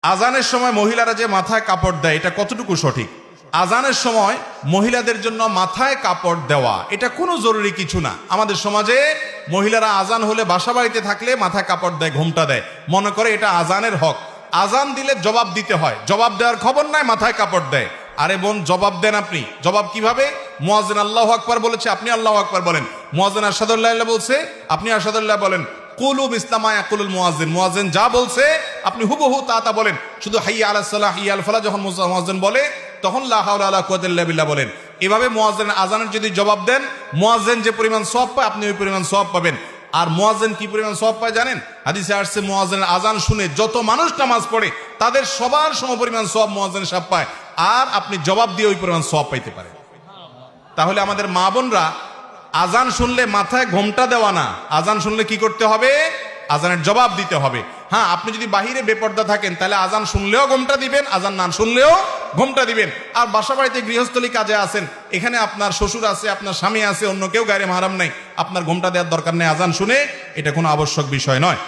আজানের সময় মহিলারা যে মাথায় কাপড় দেয় এটা কতটুকু সঠিক? আজানের সময় মহিলাদের জন্য মাথায় কাপড় দেওয়া এটা কোনো জরুরি কিছু না। আমাদের সমাজে মহিলারা আজান হলে বাসা বাড়িতে থাকলে মাথায় কাপড় দেয়, ঘোমটা দেয়, মনে করে এটা আজানের হক। আজান দিলে জবাব দিতে হয়, জবাব দেওয়ার খবর নাই, মাথায় কাপড় দেয়। আরে বোন, জবাব দেন আপনি। জবাব কিভাবে? মুয়াজ্জিন আল্লাহু আকবার বলেছে, আপনি আল্লাহু আকবার বলেন। মুয়াজ্জিন আশহাদুল্লাহ ইল্লাল্লাহ বলছে, আপনি আশহাদুল্লাহ বলেন। কুলু বিসলামা ইয়াকুলুল মুয়াজ্জিন, মুয়াজ্জিন যা বলছে আপনি হুবহু তা বলেন। শুধু হাইয়া আলাস সালাহ হাইয়া আল ফালাহ যখন মুয়াজ্জিন বলে তখন লা হাওলা ওয়ালা কুওয়াতা ইল্লা বিল্লাহ বলেন। এভাবে মুয়াজ্জিন আজানের যদি জবাব দেন, মুয়াজ্জিন যে পরিমাণ সওয়াব পায় আপনি ওই পরিমাণ সওয়াব পাবেন। আর মুয়াজ্জিন কি পরিমাণ সওয়াব পায় জানেন? হাদিসে আসছে মুয়াজ্জিনের আজান শুনে যত মানুষ নামাজ পড়ে তাদের সবার সমপরিমাণ সওয়াব মুয়াজ্জিন সাহেব পায়, আর আপনি জবাব দিয়ে ওই পরিমাণ সওয়াব পাইতে পারেন। তাহলে আমাদের মা বোনরা আজান শুনলে মাথায় ঘোমটা দেওয়া না, আজান শুনলে কি করতে হবে? আজানের জবাব দিতে হবে। হ্যাঁ, আপনি যদি বাহিরে বেপর্দা থাকেন তাহলে আজান শুনলেও ঘোমটা দিবেন, আজান না শুনলেও ঘোমটা দিবেন। আর বাসা বাড়িতে গৃহস্থলী কাজে আছেন, এখানে আপনার শ্বশুর আছে, আপনার স্বামী আছে, অন্য কেউ গায়রে মাহরাম নাই, আপনার ঘোমটা দেওয়ার দরকার নেই। আজান শুনে এটা কোনো আবশ্যক বিষয় নয়।